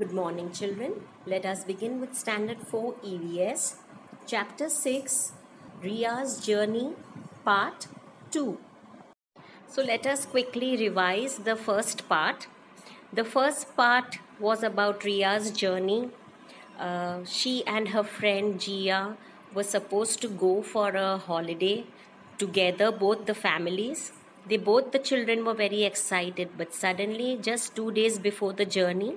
Good morning, children. Let us begin with Standard 4 EVS, Chapter 6, Ria's Journey, Part 2. So, let us quickly revise the first part. The first part was about Ria's journey. She and her friend Gia were supposed to go for a holiday together, both the families. The children were very excited, but suddenly, just 2 days before the journey,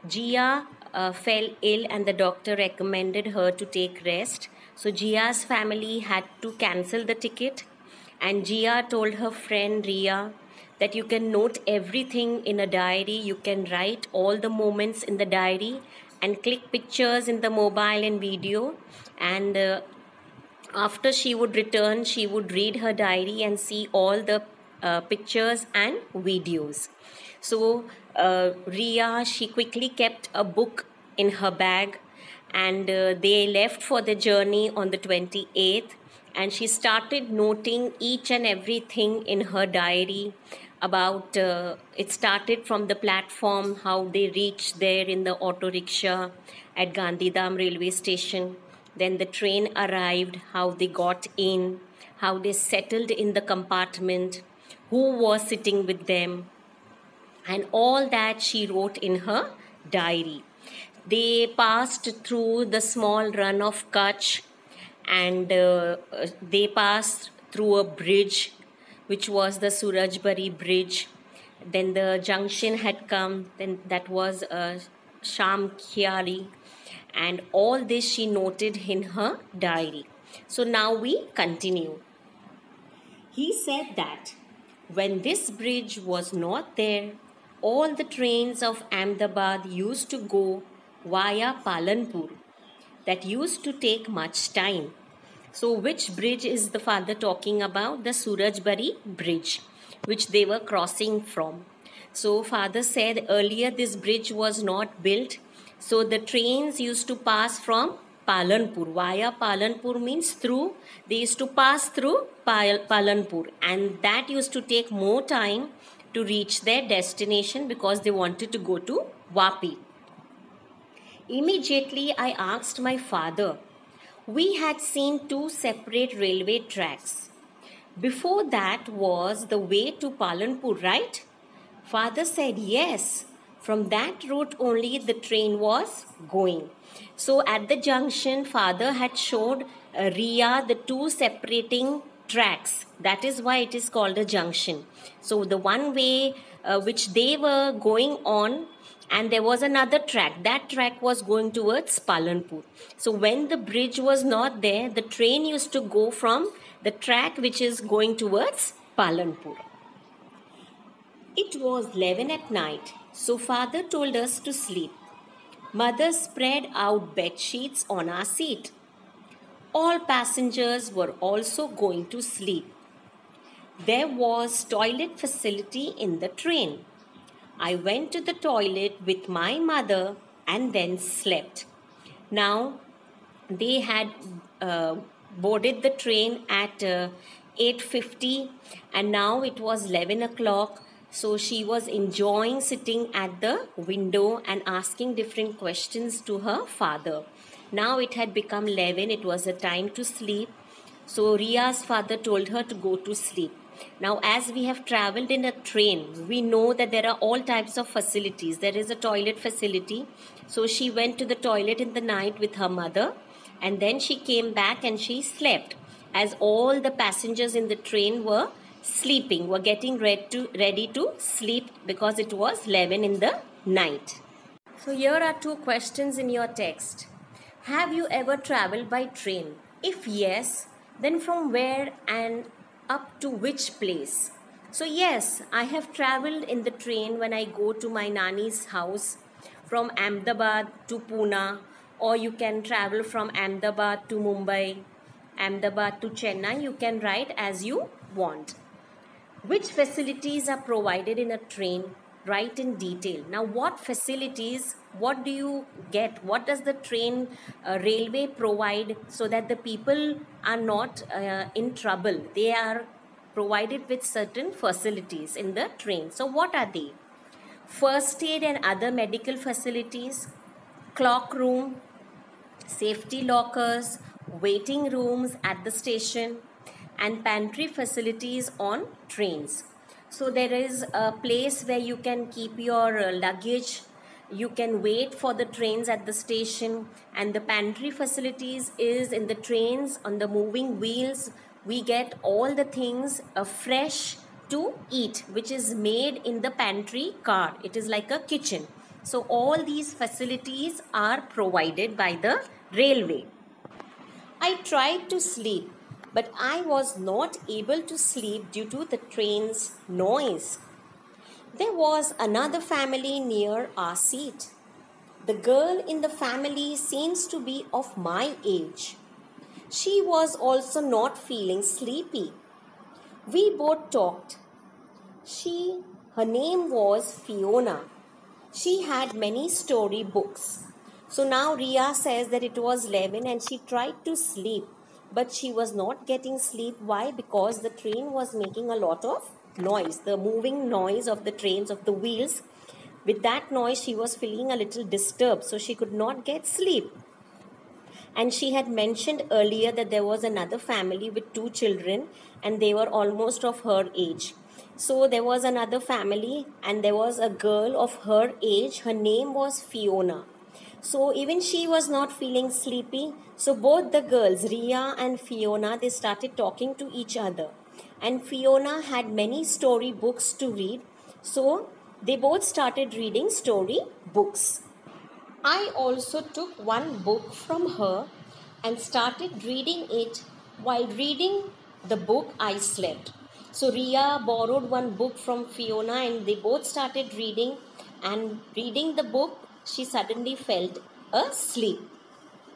Gia fell ill and the doctor recommended her to take rest. So Gia's family had to cancel the ticket, and Gia told her friend Ria that you can note everything in a diary, you can write all the moments in the diary and click pictures in the mobile and video, and after she would return, she would read her diary and see all the pictures and videos. So, Ria, she quickly kept a book in her bag, and they left for the journey on the 28th. And she started noting each and everything in her diary about it started from the platform, how they reached there in the auto rickshaw at Gandhidham railway station. Then the train arrived, how they got in, how they settled in the compartment, who was sitting with them, and all that she wrote in her diary. They passed through the small run of Kutch, and they passed through a bridge which was the Surajbari bridge. Then the junction had come, then that was Shamkhiari, and all this she noted in her diary. So now we continue. He said that when this bridge was not there, all the trains of Ahmedabad used to go via Palanpur. That used to take much time. So, which bridge is the father talking about? The Surajbari bridge, which they were crossing from. So, father said earlier this bridge was not built. So, the trains used to pass from Palanpur. Via Palanpur means through, they used to pass through Palanpur, and that used to take more time to reach their destination because they wanted to go to Vapi. Immediately, I asked my father. We had seen two separate railway tracks. Before that was the way to Palanpur, right? Father said yes. From that route only the train was going. So at the junction, father had showed Ria the two separating tracks. That is why it is called a junction. So the one way which they were going on, and there was another track. That track was going towards Palanpur. So when the bridge was not there, the train used to go from the track which is going towards Palanpur. It was 11 at night, so father told us to sleep. Mother spread out bed sheets on our seat. All passengers were also going to sleep. There was toilet facility in the train. I went to the toilet with my mother and then slept. Now, they had boarded the train at 8:50, and now it was 11 o'clock. So she was enjoying sitting at the window and asking different questions to her father. Now it had become 11, it was a time to sleep. So Ria's father told her to go to sleep. Now, as we have traveled in a train, we know that there are all types of facilities. There is a toilet facility. So she went to the toilet in the night with her mother, and then she came back and she slept, as all the passengers in the train were sleeping, were getting ready to sleep because it was 11 in the night. So here are two questions in your text. Have you ever traveled by train? If yes, then from where and up to which place? So yes, I have traveled in the train when I go to my Nani's house from Ahmedabad to Pune, or you can travel from Ahmedabad to Mumbai, Ahmedabad to Chennai. You can write as you want. Which facilities are provided in a train? Write in detail. Now, what facilities, what do you get? What does the train railway provide so that the people are not in trouble? They are provided with certain facilities in the train. So, what are they? first aid and other medical facilities, clock room, safety lockers, waiting rooms at the station, and pantry facilities on trains. So there is a place where you can keep your luggage. You can wait for the trains at the station, and the pantry facilities is in the trains on the moving wheels. We get all the things fresh to eat, which is made in the pantry car. It is like a kitchen. So all these facilities are provided by the railway. I tried to sleep, but I was not able to sleep due to the train's noise. There was another family near our seat. The girl in the family seems to be of my age. She was also not feeling sleepy. We both talked. Her name was Fiona. She had many story books. So now Ria says that it was 11 and she tried to sleep, but she was not getting sleep. Why? Because the train was making a lot of noise, the moving noise of the trains, of the wheels. With that noise, she was feeling a little disturbed, so she could not get sleep. And she had mentioned earlier that there was another family with 2 children and they were almost of her age. So there was another family and there was a girl of her age. Her name was Fiona. So even she was not feeling sleepy. So both the girls, Ria and Fiona, they started talking to each other. And Fiona had many story books to read. So they both started reading story books. I also took one book from her and started reading it. While reading the book, I slept. So Ria borrowed one book from Fiona and they both started reading. And reading the book, she suddenly felt asleep.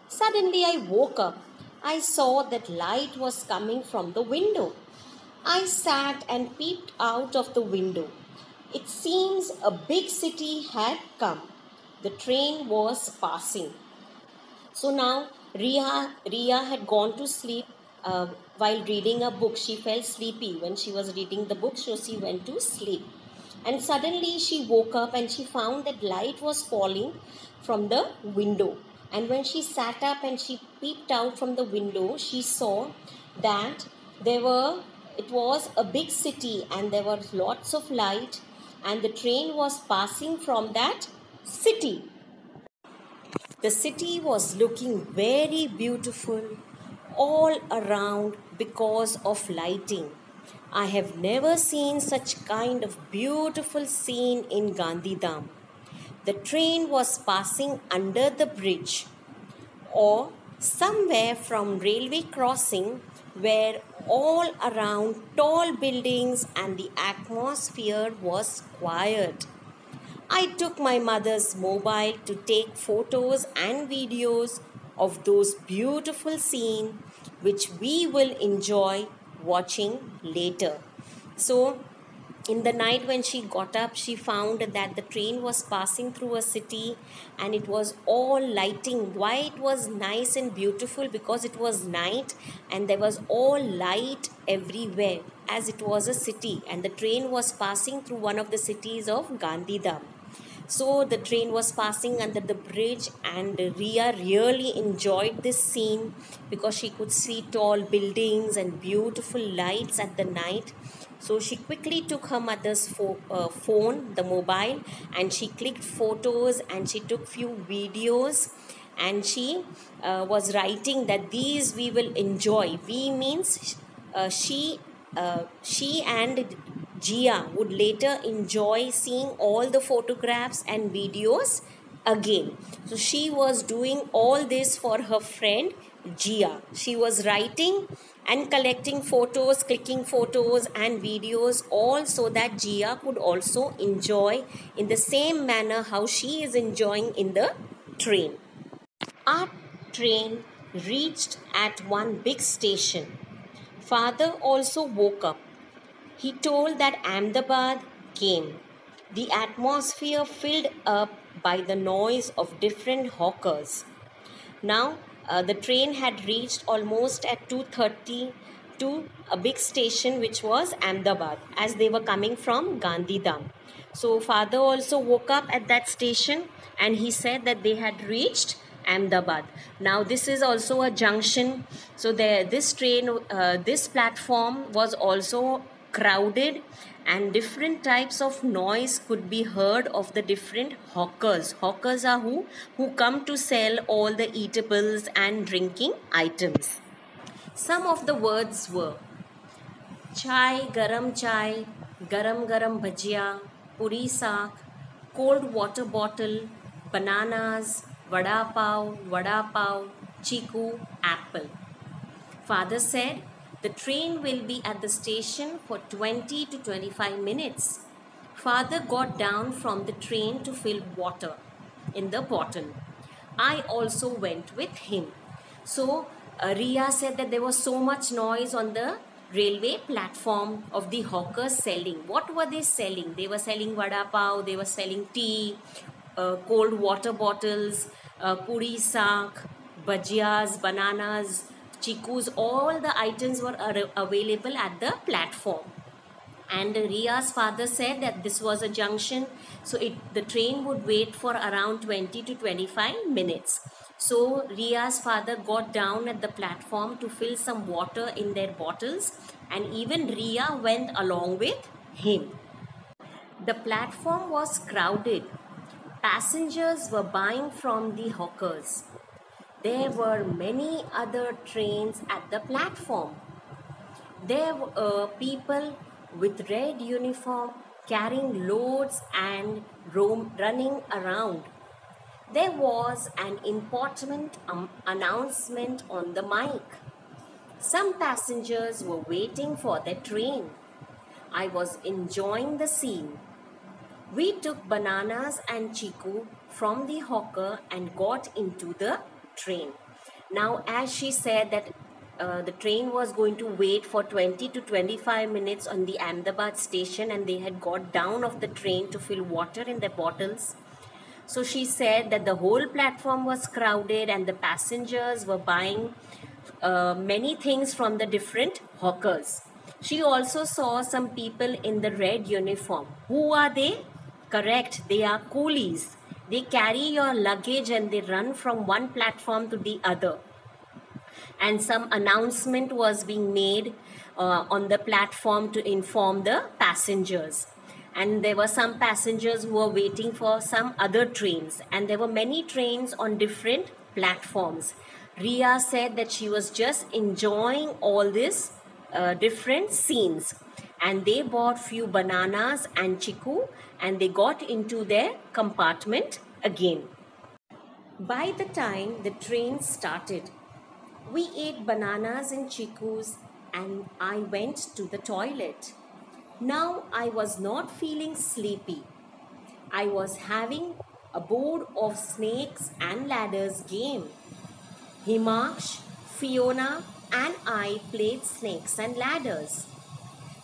Suddenly I woke up. I saw that light was coming from the window. I sat and peeped out of the window. It seems a big city had come. The train was passing. So now Ria had gone to sleep while reading a book. She felt sleepy when she was reading the book, so she went to sleep. And suddenly she woke up and she found that light was falling from the window. And when she sat up and she peeped out from the window, she saw that it was a big city and there was lots of light and the train was passing from that city. The city was looking very beautiful all around because of lighting. I have never seen such kind of beautiful scene in Gandhidham. The train was passing under the bridge or somewhere from railway crossing where all around tall buildings and the atmosphere was quiet. I took my mother's mobile to take photos and videos of those beautiful scenes which we will enjoy watching later. So in the night when she got up, she found that the train was passing through a city and it was all lighting. Why it was nice and beautiful? Because it was night and there was all light everywhere as it was a city and the train was passing through one of the cities of Gandhidham. So the train was passing under the bridge and Ria really enjoyed this scene because she could see tall buildings and beautiful lights at the night. So she quickly took her mother's phone, the mobile, and she clicked photos and she took few videos and she was writing that these we will enjoy. We means she and Gia would later enjoy seeing all the photographs and videos again. So she was doing all this for her friend Gia. She was writing and collecting photos, clicking photos and videos all so that Gia could also enjoy in the same manner how she is enjoying in the train. Our train reached at one big station. Father also woke up. He told that Ahmedabad came. The atmosphere filled up by the noise of different hawkers. Now, the train had reached almost at 2:30 to a big station which was Ahmedabad as they were coming from Gandhidham. So father also woke up at that station and he said that they had reached Ahmedabad. Now this is also a junction. So this train, this platform was also crowded, and different types of noise could be heard of the different hawkers. Hawkers are who? Who come to sell all the eatables and drinking items. Some of the words were chai, garam garam bhajia, puri saak, cold water bottle, bananas, vada pav, chiku, apple. Father said the train will be at the station for 20 to 25 minutes. Father got down from the train to fill water in the bottle. I also went with him. So Ria said that there was so much noise on the railway platform of the hawkers selling. What were they selling? They were selling vada pav, they were selling tea, cold water bottles, puri saak, bhajias, bananas, chikus. All the items were available at the platform. And Ria's father said that this was a junction, so the train would wait for around 20 to 25 minutes. So Ria's father got down at the platform to fill some water in their bottles, and even Ria went along with him. The platform was crowded. Passengers were buying from the hawkers. There were many other trains at the platform. There were people with red uniform carrying loads and running around. There was an important announcement on the mic. Some passengers were waiting for their train. I was enjoying the scene. We took bananas and chiku from the hawker and got into the train. Now, as she said that the train was going to wait for 20 to 25 minutes on the Ahmedabad station, and they had got down of the train to fill water in their bottles. So she said that the whole platform was crowded and the passengers were buying many things from the different hawkers. She also saw some people in the red uniform. Who are they? Correct, they are coolies. They carry your luggage and they run from one platform to the other. And some announcement was being made on the platform to inform the passengers. And there were some passengers who were waiting for some other trains, and there were many trains on different platforms. Ria said that she was just enjoying all this different scenes, and they bought few bananas and chiku and they got into their compartment again. By the time the train started, we ate bananas and chikus and I went to the toilet. Now I was not feeling sleepy. I was having a board of snakes and ladders game. Himaksh, Fiona and I played snakes and ladders.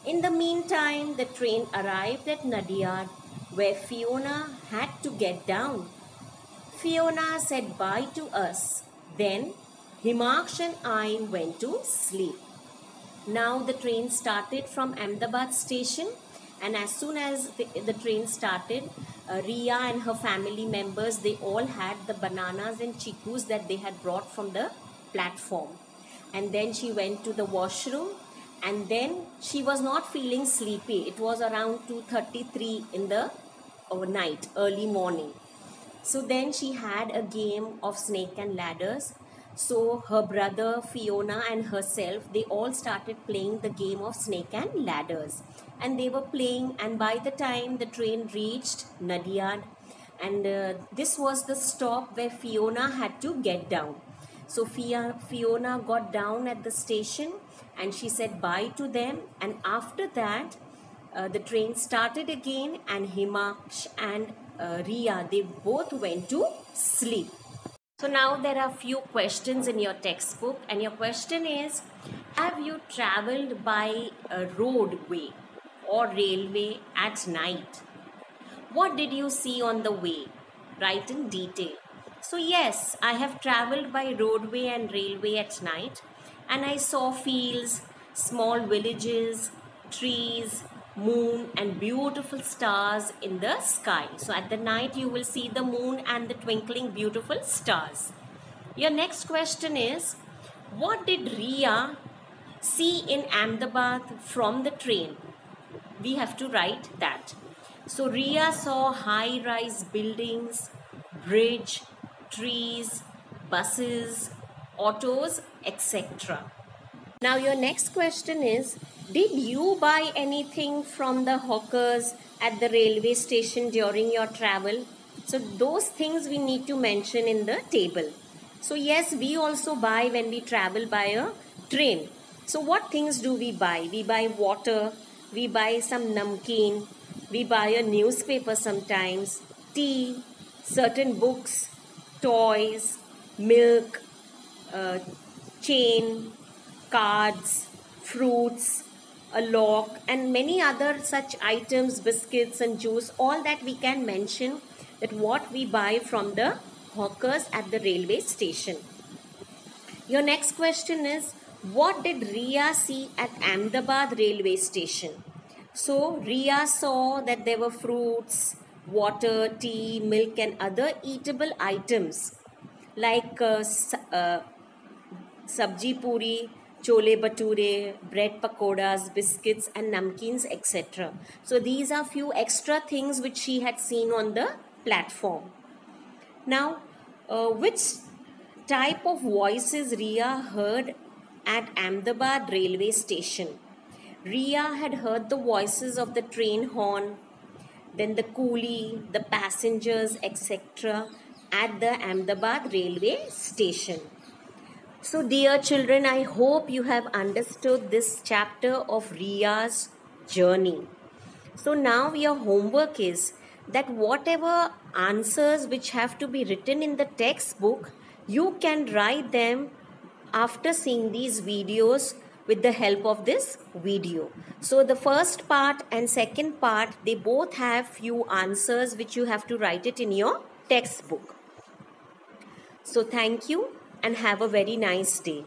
In the meantime, the train arrived at Nadiad where Fiona had to get down. Fiona said bye to us. Then Himaksh and I went to sleep. Now the train started from Ahmedabad station, and as soon as the train started, Ria and her family members, they all had the bananas and chikus that they had brought from the platform. And then she went to the washroom, and then she was not feeling sleepy. It was around 2:33 in the night, early morning. So then she had a game of snake and ladders. So her brother, Fiona and herself, they all started playing the game of snake and ladders. And they were playing, and by the time the train reached Nadiad, and this was the stop where Fiona had to get down. So Fiona got down at the station and she said bye to them. And after that, the train started again, and Himaksh and Ria, they both went to sleep. So now there are few questions in your textbook, and your question is, have you traveled by a roadway or railway at night? What did you see on the way? Write in detail. So yes, I have traveled by roadway and railway at night, and I saw fields, small villages, trees, moon and beautiful stars in the sky. So at the night you will see the moon and the twinkling beautiful stars. Your next question is, what did Ria see in Ahmedabad from the train? We have to write that. So Ria saw high-rise buildings, bridge, trees, buses, autos, etc. Now your next question is, did you buy anything from the hawkers at the railway station during your travel? So those things we need to mention in the table. So yes, we also buy when we travel by a train. So what things do we buy? We buy water, we buy some namkeen, we buy a newspaper sometimes, tea, certain books, toys, milk, chain, cards, fruits, a lock, and many other such items, biscuits and juice, all that we can mention that what we buy from the hawkers at the railway station. Your next question is, what did Ria see at Ahmedabad railway station? So Ria saw that there were fruits, water, tea, milk and other eatable items like sabji puri, chole bhature, bread pakoras, biscuits and namkeens, etc. So these are few extra things which she had seen on the platform. Now, which type of voices Ria heard at Ahmedabad railway station? Ria had heard the voices of the train horn, then the coolie, the passengers, etc. at the Ahmedabad railway station. So dear children, I hope you have understood this chapter of Ria's journey. So now your homework is that whatever answers which have to be written in the textbook, you can write them after seeing these videos with the help of this video. So the first part and second part, they both have few answers which you have to write it in your textbook. So thank you and have a very nice day.